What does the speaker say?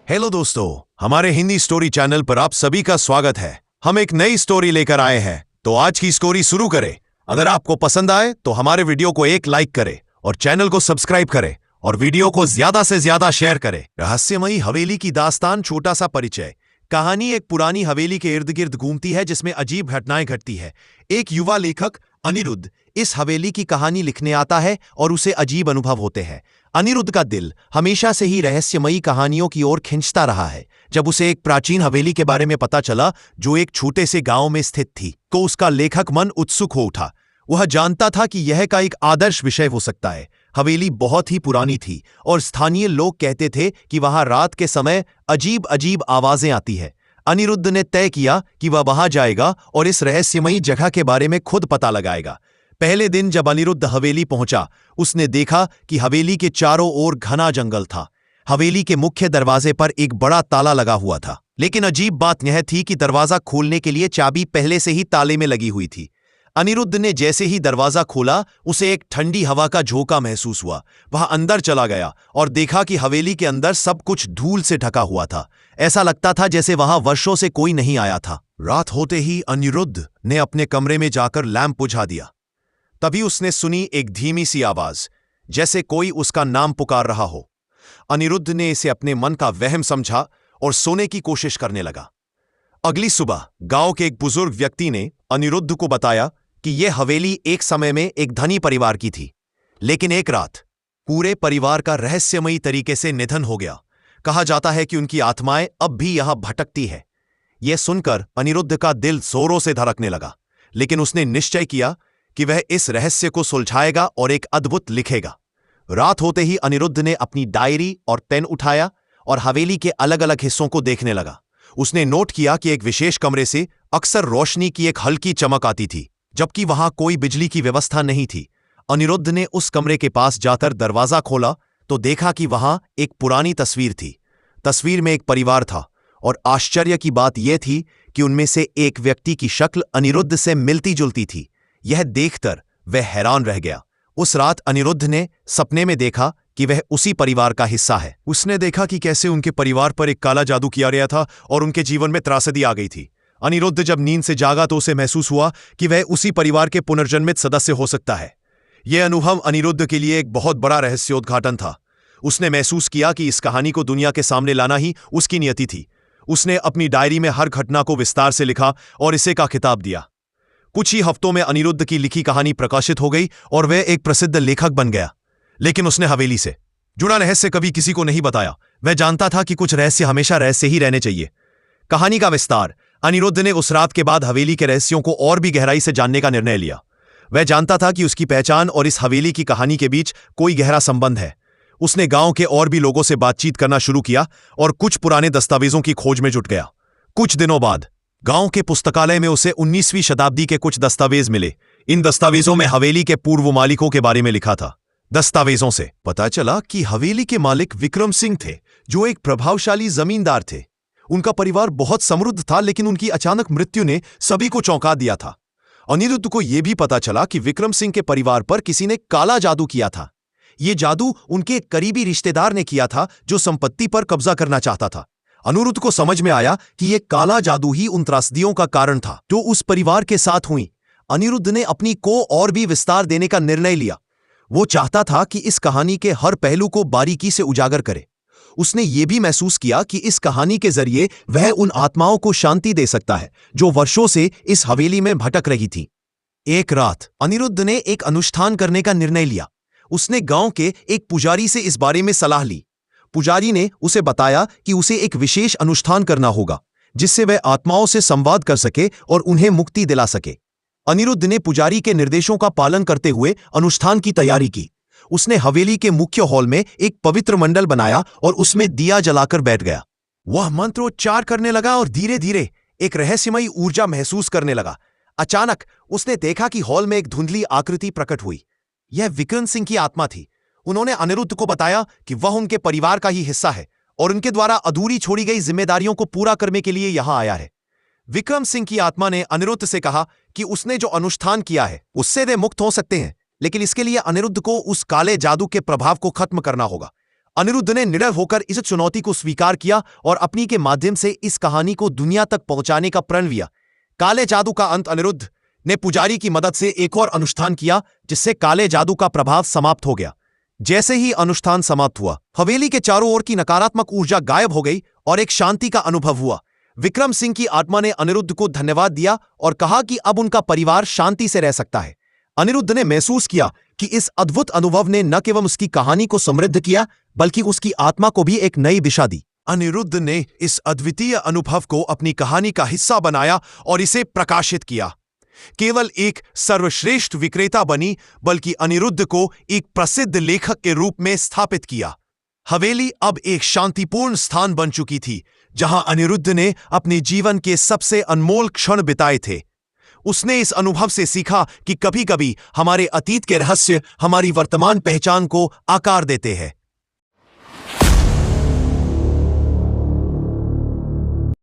Hello दोस्तों, हमारे Hindi story channel पर आप सभी का स्वागत है। हम एक नई स्टोरी लेकर आए हैं, तो आज की स्टोरी शुरू करें। अगर आपको पसंद आए तो हमारे वीडियो को एक लाइक करें और चैनल को सब्सक्राइब करें और वीडियो को ज्यादा से ज्यादा शेयर करें। रहस्यमयी हवेली की दास्तान। छोटा सा परिचय। कहानी एक पुरानी हवेली के इर्द गिर्द घूमती है जिसमें अजीब घटनाएं घटती है। एक युवा लेखक अनिरुद्ध इस हवेली की कहानी लिखने आता है और उसे अजीब अनुभव होते हैं। अनिरुद्ध का दिल हमेशा से ही रहस्यमयी कहानियों की ओर खिंचता रहा है। जब उसे एक प्राचीन हवेली के बारे में पता चला जो एक छोटे से गांव में स्थित थी, तो उसका लेखक मन उत्सुक हो उठा। वह जानता था कि यह का एक आदर्श विषय हो सकता है। हवेली बहुत ही पुरानी थी और स्थानीय लोग कहते थे कि वहां रात के समय अजीब अजीब आवाजें आती है। अनिरुद्ध ने तय किया कि वह वहां जाएगा और इस रहस्यमयी जगह के बारे में खुद पता लगाएगा। पहले दिन जब अनिरुद्ध हवेली पहुंचा, उसने देखा कि हवेली के चारों ओर घना जंगल था। हवेली के मुख्य दरवाजे पर एक बड़ा ताला लगा हुआ था, लेकिन अजीब बात यह थी कि दरवाजा खोलने के लिए चाबी पहले से ही ताले में लगी हुई थी। अनिरुद्ध ने जैसे ही दरवाजा खोला, उसे एक ठंडी हवा का झोंका महसूस हुआ। वह अंदर चला गया और देखा कि हवेली के अंदर सब कुछ धूल से ढका हुआ था। ऐसा लगता था जैसे वहां वर्षों से कोई नहीं आया था। रात होते ही अनिरुद्ध ने अपने कमरे में जाकर लैंप बुझा दिया। तभी उसने सुनी एक धीमी सी आवाज, जैसे कोई उसका नाम पुकार रहा हो। अनिरुद्ध ने इसे अपने मन का वहम समझा और सोने की कोशिश करने लगा। अगली सुबह गांव के एक बुजुर्ग व्यक्ति ने अनिरुद्ध को बताया कि यह हवेली एक समय में एक धनी परिवार की थी, लेकिन एक रात पूरे परिवार का रहस्यमयी तरीके से निधन हो गया। कहा जाता है कि उनकी आत्माएं अब भी यहां भटकती है। यह सुनकर अनिरुद्ध का दिल जोरों से धड़कने लगा, लेकिन उसने निश्चय किया कि वह इस रहस्य को सुलझाएगा और एक अद्भुत लिखेगा। रात होते ही अनिरुद्ध ने अपनी डायरी और पेन उठाया और हवेली के अलग अलग हिस्सों को देखने लगा। उसने नोट किया कि एक विशेष कमरे से अक्सर रोशनी की एक हल्की चमक आती थी, जबकि वहां कोई बिजली की व्यवस्था नहीं थी। अनिरुद्ध ने उस कमरे के पास जाकर दरवाजा खोला तो देखा कि वहां एक पुरानी तस्वीर थी। तस्वीर में एक परिवार था और आश्चर्य की बात यह थी कि उनमें से एक व्यक्ति की शक्ल अनिरुद्ध से मिलती जुलती थी। यह देखकर वह हैरान रह गया। उस रात अनिरुद्ध ने सपने में देखा कि वह उसी परिवार का हिस्सा है। उसने देखा कि कैसे उनके परिवार पर एक काला जादू किया गया था और उनके जीवन में त्रासदी आ गई थी। अनिरुद्ध जब नींद से जागा तो उसे महसूस हुआ कि वह उसी परिवार के पुनर्जन्मित सदस्य हो सकता है। यह अनुभव अनिरुद्ध के लिए एक बहुत बड़ा रहस्योद्घाटन था। उसने महसूस किया कि इस कहानी को दुनिया के सामने लाना ही उसकी नियति थी। उसने अपनी डायरी में हर घटना को विस्तार से लिखा और इसे का खिताब दिया। कुछ ही हफ्तों में अनिरुद्ध की लिखी कहानी प्रकाशित हो गई और वह एक प्रसिद्ध लेखक बन गया। लेकिन उसने हवेली से जुड़ा रहस्य कभी किसी को नहीं बताया। वह जानता था कि कुछ रहस्य हमेशा रहस्य ही रहने चाहिए। कहानी का विस्तार। अनिरुद्ध ने उस रात के बाद हवेली के रहस्यों को और भी गहराई से जानने का निर्णय लिया। वह जानता था कि उसकी पहचान और इस हवेली की कहानी के बीच कोई गहरा संबंध है। उसने गांव के और भी लोगों से बातचीत करना शुरू किया और कुछ पुराने दस्तावेजों की खोज में जुट गया। कुछ दिनों बाद गांव के पुस्तकालय में उसे 19वीं शताब्दी के कुछ दस्तावेज मिले। इन दस्तावेजों में हवेली के पूर्व मालिकों के बारे में लिखा था। दस्तावेजों से पता चला कि हवेली के मालिक विक्रम सिंह थे, जो एक प्रभावशाली जमींदार थे। उनका परिवार बहुत समृद्ध था, लेकिन उनकी अचानक मृत्यु ने सभी को चौंका दिया था। अनिरुद्ध को यह भी पता चला कि विक्रम सिंह के परिवार पर किसी ने काला जादू किया था। यह जादू उनके करीबी रिश्तेदार ने किया था, जो संपत्ति पर कब्जा करना चाहता था। अनिरुद्ध को समझ में आया कि यह काला जादू ही उन त्रासदियों का कारण था जो उस परिवार के साथ हुई। अनिरुद्ध ने अपनी को और भी विस्तार देने का निर्णय लिया। वो चाहता था कि इस कहानी के हर पहलू को बारीकी से उजागर करे। उसने ये भी महसूस किया कि इस कहानी के जरिए वह उन आत्माओं को शांति दे सकता है जो वर्षों से इस हवेली में भटक रही थी। एक रात अनिरुद्ध ने एक अनुष्ठान करने का निर्णय लिया। उसने गांव के एक पुजारी से इस बारे में सलाह ली। पुजारी ने उसे बताया कि उसे एक विशेष अनुष्ठान करना होगा, जिससे वह आत्माओं से संवाद कर सके और उन्हें मुक्ति दिला सके। अनिरुद्ध ने पुजारी के निर्देशों का पालन करते हुए अनुष्ठान की तैयारी की। उसने हवेली के मुख्य हॉल में एक पवित्र मंडल बनाया और उसमें दिया जलाकर बैठ गया। वह मंत्रोच्चार करने लगा और धीरे धीरे एक रहस्यमयी ऊर्जा महसूस करने लगा। अचानक उसने देखा कि हॉल में एक धुंधली आकृति प्रकट हुई। यह विक्रम सिंह की आत्मा थी। उन्होंने अनिरुद्ध को बताया कि वह उनके परिवार का ही हिस्सा है और उनके द्वारा अधूरी छोड़ी गई जिम्मेदारियों को पूरा करने के लिए यहां आया है। विक्रम सिंह की आत्मा ने अनिरुद्ध से कहा कि उसने जो अनुष्ठान किया है उससे वे मुक्त हो सकते हैं, लेकिन इसके लिए अनिरुद्ध को उस काले जादू के प्रभाव को खत्म करना होगा। अनिरुद्ध ने निडर होकर इस चुनौती को स्वीकार किया और अपनी के माध्यम से इस कहानी को दुनिया तक पहुंचाने का प्रण लिया। काले जादू का अंत। अनिरुद्ध ने पुजारी की मदद से एक और अनुष्ठान किया, जिससे काले जादू का प्रभाव समाप्त हो गया। जैसे ही अनुष्ठान समाप्त हुआ, हवेली के चारों ओर की नकारात्मक ऊर्जा गायब हो गई और एक शांति का अनुभव हुआ। विक्रम सिंह की आत्मा ने अनिरुद्ध को धन्यवाद दिया और कहा कि अब उनका परिवार शांति से रह सकता है। अनिरुद्ध ने महसूस किया कि इस अद्भुत अनुभव ने न केवल उसकी कहानी को समृद्ध किया, बल्कि उसकी आत्मा को भी एक नई दिशा दी। अनिरुद्ध ने इस अद्वितीय अनुभव को अपनी कहानी का हिस्सा बनाया और इसे प्रकाशित किया। केवल एक सर्वश्रेष्ठ विक्रेता बनी, बल्कि अनिरुद्ध को एक प्रसिद्ध लेखक के रूप में स्थापित किया। हवेली अब एक शांतिपूर्ण स्थान बन चुकी थी, जहां अनिरुद्ध ने अपने जीवन के सबसे अनमोल क्षण बिताए थे। उसने इस अनुभव से सीखा कि कभी-कभी हमारे अतीत के रहस्य हमारी वर्तमान पहचान को आकार देते हैं।